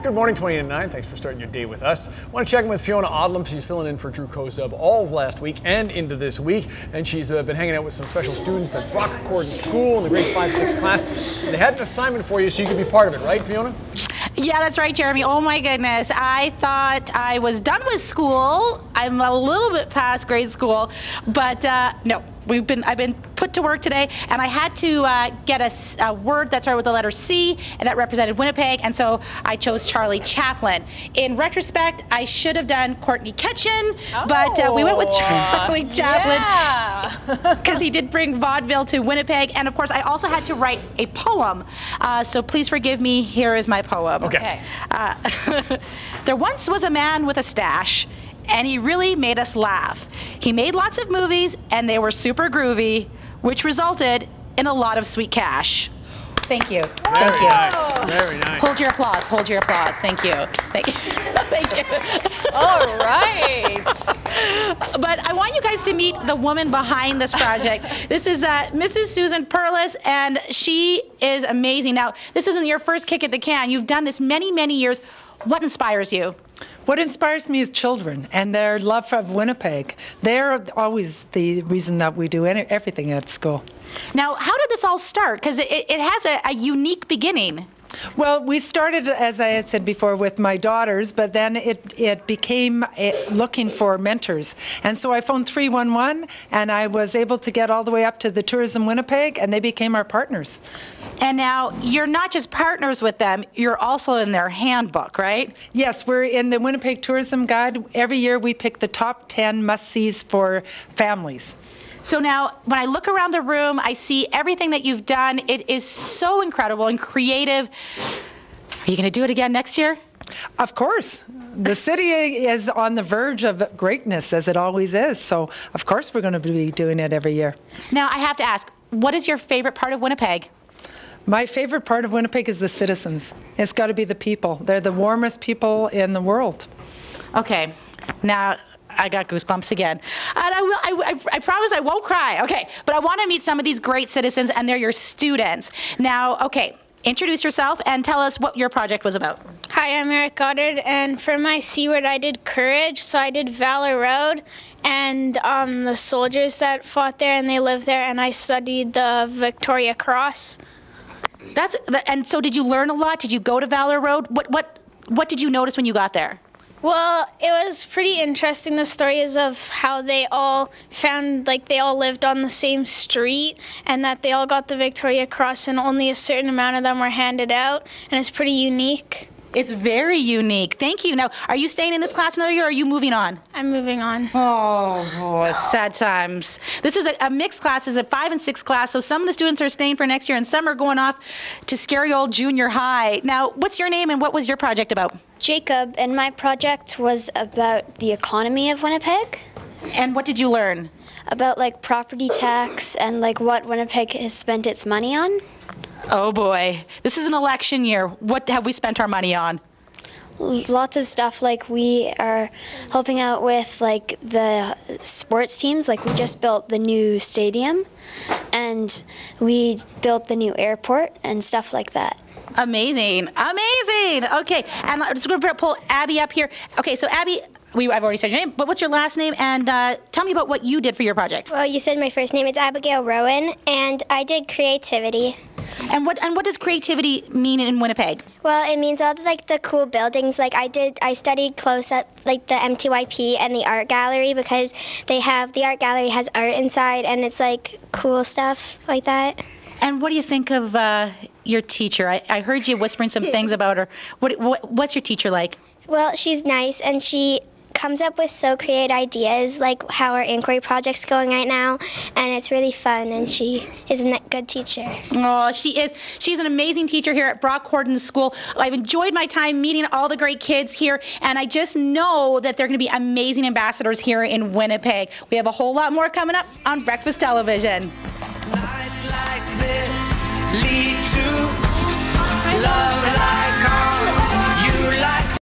Good morning, 20 to 9. Thanks for starting your day with us. I want to check in with Fiona Odlum. She's filling in for Drew Kozub all of last week and into this week. And she's been hanging out with some special students at Corydon School in the grade 5-6 class. And they had an assignment for you so you could be part of it, right, Fiona? Yeah, that's right, Jeremy. Oh my goodness. I thought I was done with school. I'm a little bit past grade school, but no. I've been put to work today, and I had to get a word that started with the letter C, and that represented Winnipeg, and so I chose Charlie Chaplin. In retrospect, I should have done Courtney Ketchen, but we went with Charlie Chaplin because he did bring vaudeville to Winnipeg, and of course, I also had to write a poem. So please forgive me. Here is my poem. Okay. There once was a man with a stash, and he really made us laugh. He made lots of movies, and they were super groovy, which resulted in a lot of sweet cash. Thank you. Thank you. Nice. Very nice. Hold your applause. Hold your applause. Thank you. Thank you. Thank you. All right. But I want you guys to meet the woman behind this project. This is Mrs. Susan Perlis, and she is amazing. Now, this isn't your first kick at the can. You've done this many, many years. What inspires you? What inspires me is children and their love for Winnipeg. They're always the reason that we do everything at school. Now, how did this all start? Because it has a unique beginning. Well, we started, as I had said before, with my daughters, but then it became looking for mentors. And so I phoned 311, and I was able to get all the way up to the Tourism Winnipeg, and they became our partners. And now, you're not just partners with them, you're also in their handbook, right? Yes, we're in the Winnipeg Tourism Guide. Every year we pick the top 10 must-sees for families. So now, when I look around the room, I see everything that you've done. It is so incredible and creative. Are you going to do it again next year? Of course. The city is on the verge of greatness, as it always is. So, of course, we're going to be doing it every year. Now, I have to ask, what is your favorite part of Winnipeg? My favorite part of Winnipeg is the citizens. It's got to be the people. They're the warmest people in the world. Okay. Now, I got goosebumps again. And I promise I won't cry. Okay, but I want to meet some of these great citizens, and they're your students. Now, okay, introduce yourself and tell us what your project was about. Hi, I'm Eric Goddard, and for my C word, I did courage. So I did Valor Road and the soldiers that fought there and they lived there, and I studied the Victoria Cross. And so did you learn a lot? Did you go to Valor Road? What did you notice when you got there? Well, it was pretty interesting, the stories of how they all found, like, they all lived on the same street and that they all got the Victoria Cross and only a certain amount of them were handed out, and it's pretty unique. It's very unique. Thank you. Now, are you staying in this class another year, or are you moving on? I'm moving on. Oh, sad times. This is a mixed class. It's a 5 and 6 class, so some of the students are staying for next year, and some are going off to scary old junior high. Now, what's your name, and what was your project about? Jacob, and my project was about the economy of Winnipeg. And what did you learn? About, like, property tax and, like, what Winnipeg has spent its money on. Oh boy, this is an election year. What have we spent our money on? Lots of stuff, like we are helping out with like the sports teams, like we just built the new stadium and we built the new airport and stuff like that. Amazing, amazing. Okay, and I'm just going to pull Abby up here. Okay, so Abby, I've already said your name, but what's your last name? And tell me about what you did for your project. Well, you said my first name. It's Abigail Rowan, and I did creativity. And what does creativity mean in Winnipeg? Well, it means all the cool buildings. Like I studied close up like the MTYP and the art gallery because the art gallery has art inside, and it's like cool stuff like that. And what do you think of your teacher? I heard you whispering some things about her. What's your teacher like? Well, she's nice, and she comes up with so creative ideas, like how our inquiry project's going right now, and it's really fun, and she is a good teacher. Oh, she is. She's an amazing teacher here at Corydon School. I've enjoyed my time meeting all the great kids here, and I just know that they're going to be amazing ambassadors here in Winnipeg. We have a whole lot more coming up on Breakfast Television. Nights like this lead to love like ours.